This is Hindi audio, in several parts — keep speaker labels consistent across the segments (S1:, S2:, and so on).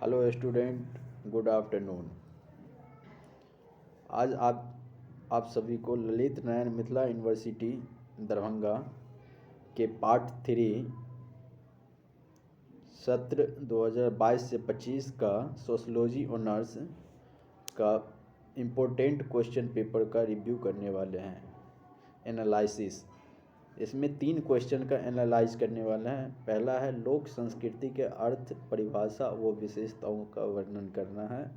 S1: Hello student, good afternoon. आज आप सभी को ललित नारायण मिथिला यूनिवर्सिटी दरभंगा के पार्ट 3 सत्र 2022 से 25 का सोशलॉजी ऑनर्स का इम्पोर्टेंट क्वेश्चन पेपर का रिव्यू करने वाले हैं। एनालिसिस, इसमें 3 क्वेश्चन का एनालाइज करने वाले हैं। पहला है लोक संस्कृति के अर्थ, परिभाषा व विशेषताओं का वर्णन करना है।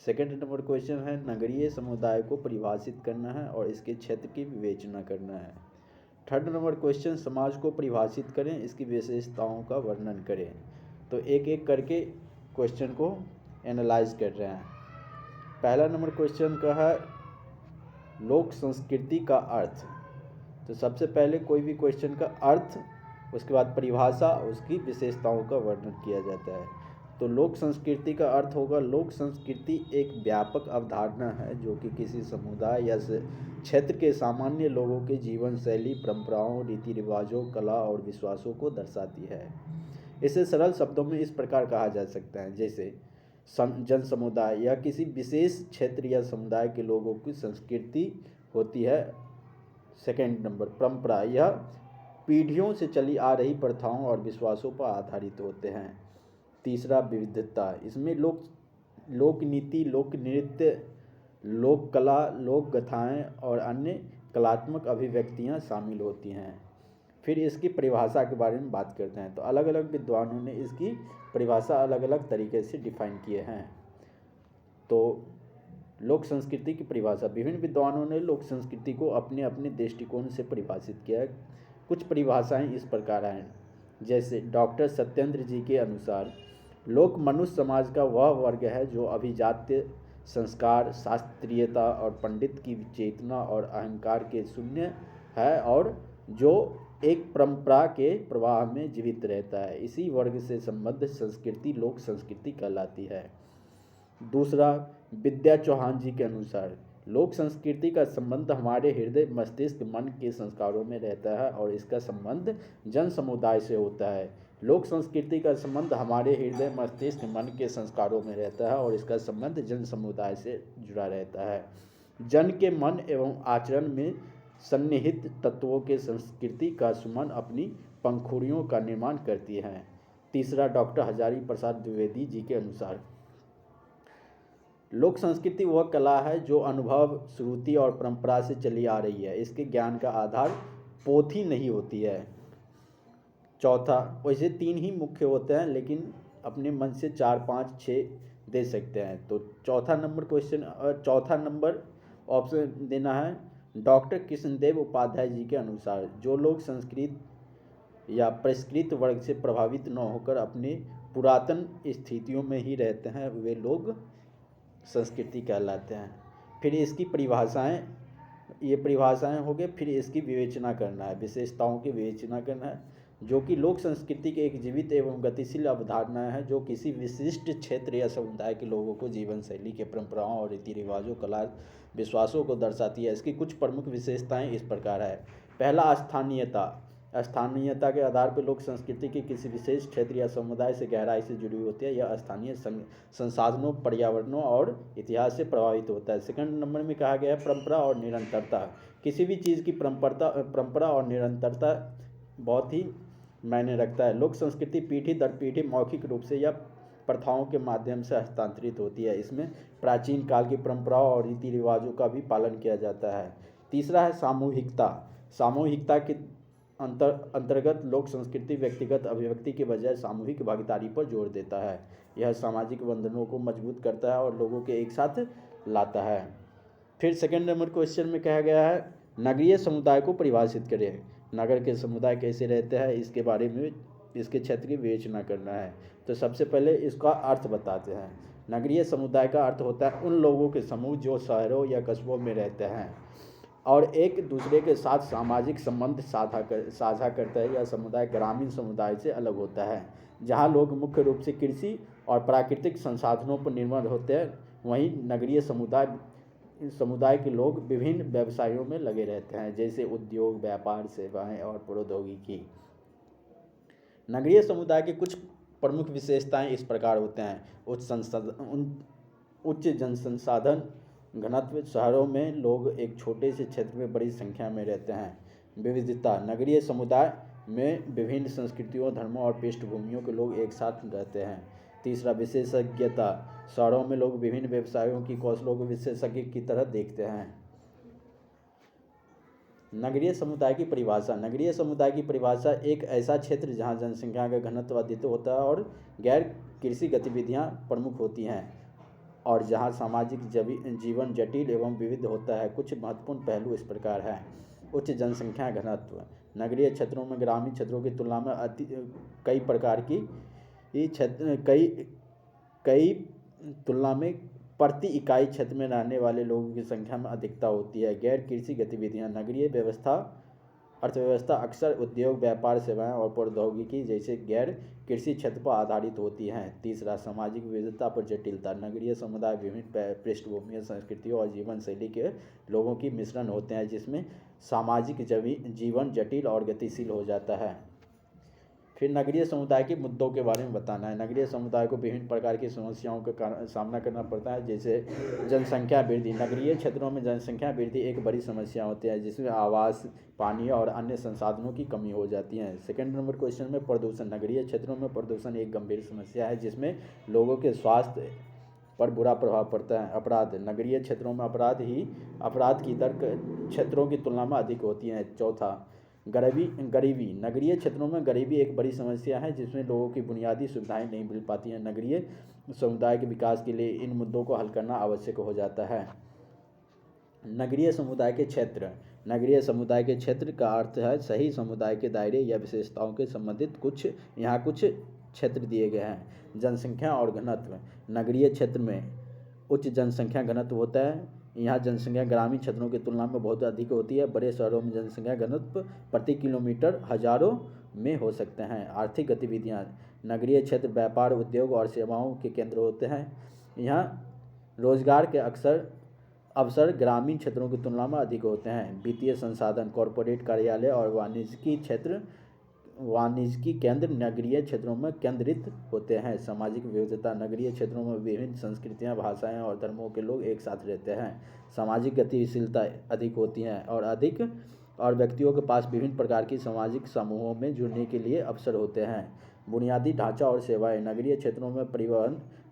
S1: सेकंड नंबर क्वेश्चन है नगरीय समुदाय को परिभाषित करना है और इसके क्षेत्र की विवेचना करना है। थर्ड नंबर क्वेश्चन समाज को परिभाषित करें, इसकी विशेषताओं का वर्णन करें। तो एक एक करके क्वेश्चन को एनालाइज कर रहे हैं। पहला नंबर क्वेश्चन का है लोक संस्कृति का अर्थ। तो सबसे पहले कोई भी क्वेश्चन का अर्थ, उसके बाद परिभाषा, उसकी विशेषताओं का वर्णन किया जाता है। तो लोक संस्कृति का अर्थ होगा, लोक संस्कृति एक व्यापक अवधारणा है जो कि किसी समुदाय या क्षेत्र के सामान्य लोगों के जीवन शैली, परंपराओं, रीति रिवाजों, कला और विश्वासों को दर्शाती है। इसे सरल शब्दों में इस प्रकार कहा जा सकता है जैसे जन समुदाय या किसी विशेष क्षेत्र या समुदाय के लोगों की संस्कृति होती है। सेकेंड नंबर परंपरा, यह पीढ़ियों से चली आ रही प्रथाओं और विश्वासों पर आधारित होते हैं। तीसरा विविधता, इसमें लोक नीति, लोक नृत्य, लोक कला, लोक गाथाएँ और अन्य कलात्मक अभिव्यक्तियाँ शामिल होती हैं। फिर इसकी परिभाषा के बारे में बात करते हैं। तो अलग अलग विद्वानों ने इसकी परिभाषा अलग अलग तरीके से डिफाइन किए हैं। तो लोक संस्कृति की परिभाषा, विभिन्न विद्वानों ने लोक संस्कृति को अपने अपने दृष्टिकोण से परिभाषित किया है। कुछ परिभाषाएं इस प्रकार हैं जैसे डॉक्टर सत्येंद्र जी के अनुसार लोक मनुष्य समाज का वह वर्ग है जो अभिजात्य, संस्कार, शास्त्रीयता और पंडित की चेतना और अहंकार के शून्य है और जो एक परंपरा के प्रवाह में जीवित रहता है। इसी वर्ग से संबद्ध संस्कृति लोक संस्कृति कहलाती है। दूसरा, विद्या चौहान जी के अनुसार लोक संस्कृति का संबंध हमारे हृदय, मस्तिष्क, मन के संस्कारों में रहता है और इसका संबंध जन समुदाय से होता है। लोक संस्कृति का संबंध हमारे हृदय, मस्तिष्क, मन के संस्कारों में रहता है और इसका संबंध जन समुदाय से जुड़ा रहता है। जन के मन एवं आचरण में सन्निहित तत्वों के संस्कृति का सुमन अपनी पंखुड़ियों का निर्माण करती है। तीसरा, डॉक्टर हजारी प्रसाद द्विवेदी जी के अनुसार लोक संस्कृति वह कला है जो अनुभव, श्रुति और परंपरा से चली आ रही है। इसके ज्ञान का आधार पोथी नहीं होती है। चौथा, वैसे 3 ही मुख्य होते हैं लेकिन अपने मन से 4, 5, 6 दे सकते हैं। तो चौथा नंबर ऑप्शन देना है डॉक्टर कृष्णदेव उपाध्याय जी के अनुसार जो लोग संस्कृत या परिष्कृत वर्ग से प्रभावित न होकर अपने पुरातन स्थितियों में ही रहते हैं वे लोग संस्कृति कहलाते हैं। फिर इसकी परिभाषाएं हो गए। फिर इसकी विवेचना करना है, विशेषताओं की विवेचना करना है जो कि लोक संस्कृति की एक जीवित एवं गतिशील अवधारणा है जो किसी विशिष्ट क्षेत्र या समुदाय के लोगों को जीवन शैली के परंपराओं और रीति रिवाजों, कला, विश्वासों को दर्शाती है। इसकी कुछ प्रमुख विशेषताएं इस प्रकार है। पहला, स्थानीयता के आधार पर लोक संस्कृति की किसी विशेष क्षेत्र या समुदाय से गहराई से जुड़ी होती है। यह स्थानीय संसाधनों, पर्यावरणों और इतिहास से प्रभावित होता है। सेकंड नंबर में कहा गया है परंपरा और निरंतरता। किसी भी चीज़ की परंपरा और निरंतरता बहुत ही मायने रखता है। लोक संस्कृति पीढ़ी दर पीढ़ी मौखिक रूप से या प्रथाओं के माध्यम से हस्तांतरित होती है। इसमें प्राचीन काल की परंपराओं और रीति रिवाजों का भी पालन किया जाता है। तीसरा है सामूहिकता के अंतर्गत लोक संस्कृति व्यक्तिगत अभिव्यक्ति के बजाय सामूहिक भागीदारी पर जोर देता है। यह सामाजिक बंधनों को मजबूत करता है और लोगों के एक साथ लाता है। फिर सेकंड नंबर क्वेश्चन में कहा गया है नगरीय समुदाय को परिभाषित करें। नगर के समुदाय कैसे रहते हैं इसके बारे में इसके क्षेत्र की विवेचना करना है। तो सबसे पहले इसका अर्थ बताते हैं। नगरीय समुदाय का अर्थ होता है उन लोगों के समूह जो शहरों या कस्बों में रहते हैं और एक दूसरे के साथ सामाजिक संबंध साझा करता है। यह समुदाय ग्रामीण समुदाय से अलग होता है जहाँ लोग मुख्य रूप से कृषि और प्राकृतिक संसाधनों पर निर्भर होते हैं। वहीं नगरीय समुदाय के लोग विभिन्न व्यवसायों में लगे रहते हैं जैसे उद्योग, व्यापार, सेवाएं और प्रौद्योगिकी। नगरीय समुदाय के कुछ प्रमुख विशेषताएं इस प्रकार होते हैं। उच्च जनसंसाधन घनत्व, शहरों में लोग एक छोटे से क्षेत्र में बड़ी संख्या में रहते हैं। विविधता, नगरीय समुदाय में विभिन्न संस्कृतियों, धर्मों और पृष्ठभूमियों के लोग एक साथ रहते हैं। तीसरा, विशेषज्ञता, शहरों में लोग विभिन्न व्यवसायों की कौशलों को विशेषज्ञ की तरह देखते हैं। नगरीय समुदाय की परिभाषा, नगरीय समुदाय की परिभाषा एक ऐसा क्षेत्र जहां जनसंख्या का घनत्व अधिक होता है और गैर कृषि गतिविधियां प्रमुख होती हैं और जहां सामाजिक जीवन जटिल एवं विविध होता है। कुछ महत्वपूर्ण पहलू इस प्रकार हैं। उच्च जनसंख्या घनत्व, नगरीय क्षेत्रों में ग्रामीण क्षेत्रों की तुलना में कई प्रकार की कई तुलना में प्रति इकाई क्षेत्र में रहने वाले लोगों की संख्या में अधिकता होती है। गैर कृषि गतिविधियां, नगरीय अर्थव्यवस्था अक्सर उद्योग, व्यापार, सेवाएं और प्रौद्योगिकी जैसे गैर कृषि क्षेत्र पर आधारित होती हैं। तीसरा, सामाजिक विविधता पर जटिलता, नगरीय समुदाय विभिन्न पृष्ठभूमियों, संस्कृतियों और जीवन शैली के लोगों की मिश्रण होते हैं, जिसमें सामाजिक जीवन जटिल और गतिशील हो जाता है। फिर नगरीय समुदाय के मुद्दों के बारे में बताना है। नगरीय समुदाय को विभिन्न प्रकार की समस्याओं का सामना करना पड़ता है, जैसे जनसंख्या वृद्धि। नगरीय क्षेत्रों में जनसंख्या वृद्धि एक बड़ी समस्या होती है, जिसमें आवास, पानी और अन्य संसाधनों की कमी हो जाती है। सेकंड नंबर क्वेश्चन में प्रदूषण, नगरीय क्षेत्रों में प्रदूषण एक गंभीर समस्या है, जिसमें लोगों के स्वास्थ्य पर बुरा प्रभाव पड़ता है। अपराध, नगरीय क्षेत्रों में अपराध की दर क्षेत्रों की तुलना में अधिक होती है। चौथा, गरीबी, नगरीय क्षेत्रों में गरीबी एक बड़ी समस्या है, जिसमें लोगों की बुनियादी सुविधाएं नहीं मिल पाती हैं। नगरीय समुदाय के विकास के लिए इन मुद्दों को हल करना आवश्यक हो जाता है। नगरीय समुदाय के क्षेत्र, नगरीय समुदाय के क्षेत्र का अर्थ है सही समुदाय के दायरे या विशेषताओं के संबंधित कुछ क्षेत्र दिए गए हैं। जनसंख्या और घनत्व, नगरीय क्षेत्र में उच्च जनसंख्या घनत्व होता है। यहाँ जनसंख्या ग्रामीण क्षेत्रों की तुलना में बहुत अधिक होती है। बड़े शहरों में जनसंख्या घनत्व प्रति किलोमीटर हजारों में हो सकते हैं। आर्थिक गतिविधियाँ, नगरीय क्षेत्र व्यापार, उद्योग और सेवाओं के केंद्र होते हैं। यहाँ रोजगार के अवसर ग्रामीण क्षेत्रों की तुलना में अधिक होते हैं। वित्तीय संसाधन, कॉरपोरेट कार्यालय और वाणिज्यिक केंद्र नगरीय क्षेत्रों में केंद्रित होते हैं। सामाजिक विविधता, नगरीय क्षेत्रों में विभिन्न संस्कृतियां, भाषाएं और धर्मों के लोग एक साथ रहते हैं। सामाजिक गतिशीलता अधिक होती है और व्यक्तियों के पास विभिन्न प्रकार की सामाजिक समूहों में जुड़ने के लिए अवसर होते हैं। बुनियादी ढांचा और सेवाएं, नगरीय क्षेत्रों में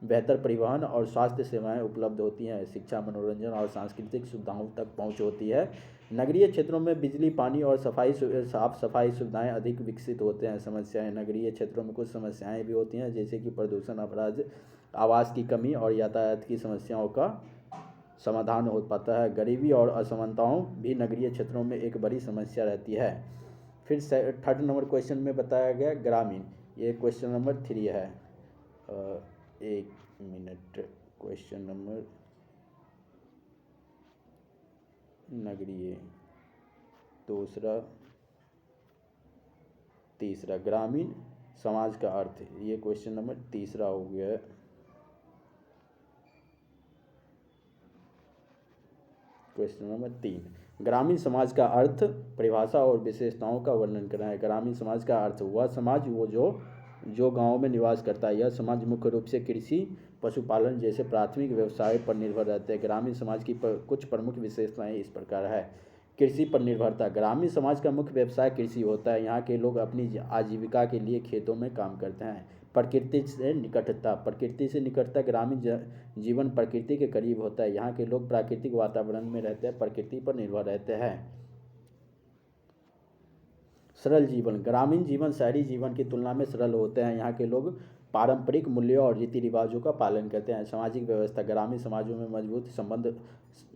S1: बेहतर परिवहन और स्वास्थ्य सेवाएं उपलब्ध होती हैं। शिक्षा, मनोरंजन और सांस्कृतिक सुविधाओं तक पहुंच होती है। नगरीय क्षेत्रों में बिजली, पानी और साफ सफाई सुविधाएं अधिक विकसित होते हैं। समस्याएं, नगरीय क्षेत्रों में कुछ समस्याएं भी होती हैं, जैसे कि प्रदूषण, अपराध, आवास की कमी और यातायात की समस्याओं का समाधान हो पाता है। गरीबी और असमानताओं भी नगरीय क्षेत्रों में एक बड़ी समस्या रहती है। फिर थर्ड नंबर क्वेश्चन में बताया गया ग्रामीण, ये क्वेश्चन नंबर 3 है। एक मिनट, क्वेश्चन नंबर नगरीय, दूसरा, तीसरा, ग्रामीण समाज का अर्थ, ये क्वेश्चन नंबर तीसरा हो गया। क्वेश्चन नंबर 3, ग्रामीण समाज का अर्थ, परिभाषा और विशेषताओं का वर्णन करना है। ग्रामीण समाज का अर्थ वह समाज जो गांव में निवास करता है। यह समाज मुख्य रूप से कृषि, पशुपालन जैसे प्राथमिक व्यवसाय पर निर्भर रहते हैं। ग्रामीण समाज की कुछ प्रमुख विशेषताएं इस प्रकार है। कृषि पर निर्भरता, ग्रामीण समाज का मुख्य व्यवसाय कृषि होता है। यहाँ के लोग अपनी आजीविका के लिए खेतों में काम करते हैं। प्रकृति से निकटता, ग्रामीण जीवन प्रकृति के करीब होता है। यहाँ के लोग प्राकृतिक वातावरण में रहते हैं, प्रकृति पर निर्भर रहते हैं। सरल जीवन, ग्रामीण जीवन शहरी जीवन की तुलना में सरल होते हैं। यहाँ के लोग पारंपरिक मूल्यों और रीति रिवाजों का पालन करते हैं। सामाजिक व्यवस्था, ग्रामीण समाजों में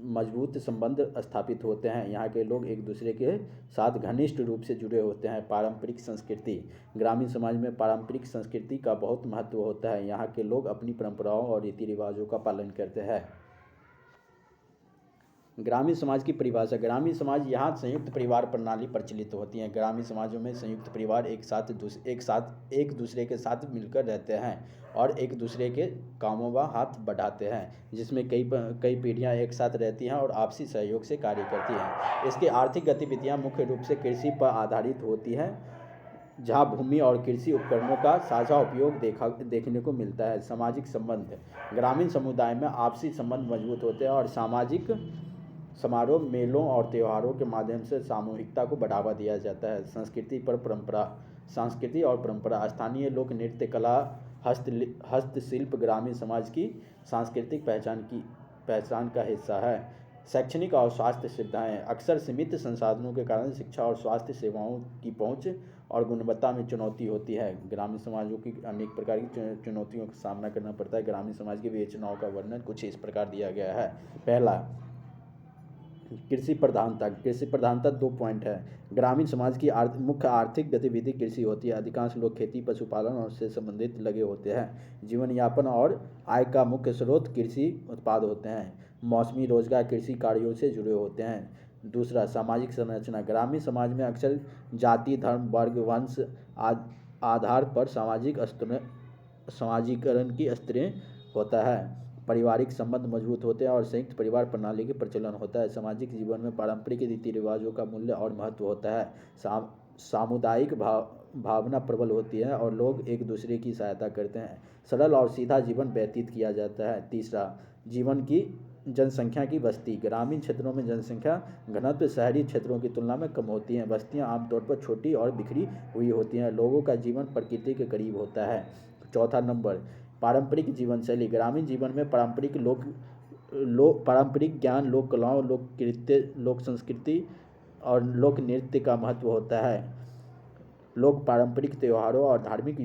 S1: मजबूत संबंध स्थापित होते हैं। यहाँ के लोग एक दूसरे के साथ घनिष्ठ रूप से जुड़े होते हैं। पारंपरिक संस्कृति, ग्रामीण समाज में पारंपरिक संस्कृति का बहुत महत्व होता है। यहाँ के लोग अपनी परंपराओं और रीति रिवाजों का पालन करते हैं। ग्रामीण समाज की परिभाषा, ग्रामीण समाज यहाँ संयुक्त परिवार प्रणाली प्रचलित होती है। ग्रामीण समाजों में संयुक्त परिवार एक दूसरे के साथ मिलकर रहते हैं और एक दूसरे के कामों का हाथ बढ़ाते हैं, जिसमें कई पीढ़ियाँ एक साथ रहती हैं और आपसी सहयोग से कार्य करती हैं। इसकी आर्थिक गतिविधियाँ मुख्य रूप से कृषि पर आधारित होती हैं। जहाँ भूमि और कृषि उपकरणों का साझा उपयोग देखने को मिलता है। सामाजिक संबंध, ग्रामीण समुदाय में आपसी संबंध मजबूत होते हैं और सामाजिक समारोह, मेलों और त्योहारों के माध्यम से सामूहिकता को बढ़ावा दिया जाता है। संस्कृति पर परंपरा, संस्कृति और परंपरा, स्थानीय लोक नृत्य, कला, हस्तशिल्प ग्रामीण समाज की सांस्कृतिक पहचान का हिस्सा है। शैक्षणिक और स्वास्थ्य सुविधाएं, अक्सर सीमित संसाधनों के कारण शिक्षा और स्वास्थ्य सेवाओं की पहुंच और गुणवत्ता में चुनौती होती है। ग्रामीण समाजों की अनेक प्रकार की चुनौतियों का सामना करना पड़ता है। ग्रामीण समाज की विवेचनाओं का वर्णन कुछ इस प्रकार दिया गया है। पहला, कृषि प्रधानता। कृषि प्रधानता 2 पॉइंट है। ग्रामीण समाज की मुख्य आर्थिक गतिविधि कृषि होती है। अधिकांश लोग खेती, पशुपालन और से संबंधित लगे होते हैं। जीवन यापन और आय का मुख्य स्रोत कृषि उत्पाद होते हैं। मौसमी रोजगार कृषि कार्यों से जुड़े होते हैं। दूसरा, सामाजिक संरचना। ग्रामीण समाज में अक्सर जाति, धर्म, वर्ग, वंश आधार पर समाजीकरण की स्तरें होता है। पारिवारिक संबंध मजबूत होते हैं और संयुक्त परिवार प्रणाली के प्रचलन होता है। सामाजिक जीवन में पारंपरिक रीति रिवाजों का मूल्य और महत्व होता है। सामुदायिक भावना प्रबल होती है और लोग एक दूसरे की सहायता करते हैं। सरल और सीधा जीवन व्यतीत किया जाता है। तीसरा, जीवन की जनसंख्या की बस्ती। ग्रामीण क्षेत्रों में जनसंख्या घनत्व शहरी क्षेत्रों की तुलना में कम होती है। बस्तियां आमतौर पर छोटी और बिखरी हुई होती हैं। लोगों का जीवन प्रकृति के करीब होता है। चौथा नंबर, पारंपरिक जीवन शैली। ग्रामीण जीवन में पारंपरिक ज्ञान, लोक कलाओं, लोक कृत्य, लोक संस्कृति और लोक नृत्य का महत्व होता है। लोग पारंपरिक त्योहारों और धार्मिक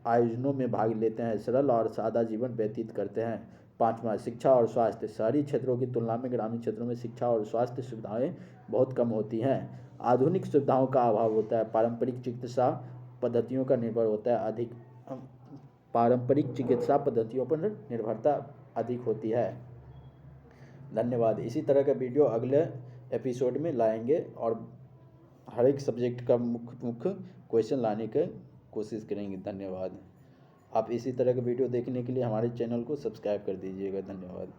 S1: आयोजनों में भाग लेते हैं। सरल और सादा जीवन व्यतीत करते हैं। पाँचवा, शिक्षा और स्वास्थ्य। शहरी क्षेत्रों की तुलना में ग्रामीण क्षेत्रों में शिक्षा और स्वास्थ्य सुविधाएं बहुत कम होती हैं। आधुनिक सुविधाओं का अभाव होता है। पारंपरिक चिकित्सा पद्धतियों पर निर्भरता अधिक होती है। धन्यवाद। इसी तरह का वीडियो अगले एपिसोड में लाएंगे और हर एक सब्जेक्ट का मुख्य क्वेश्चन लाने की कोशिश करेंगे। धन्यवाद। आप इसी तरह के वीडियो देखने के लिए हमारे चैनल को सब्सक्राइब कर दीजिएगा। धन्यवाद।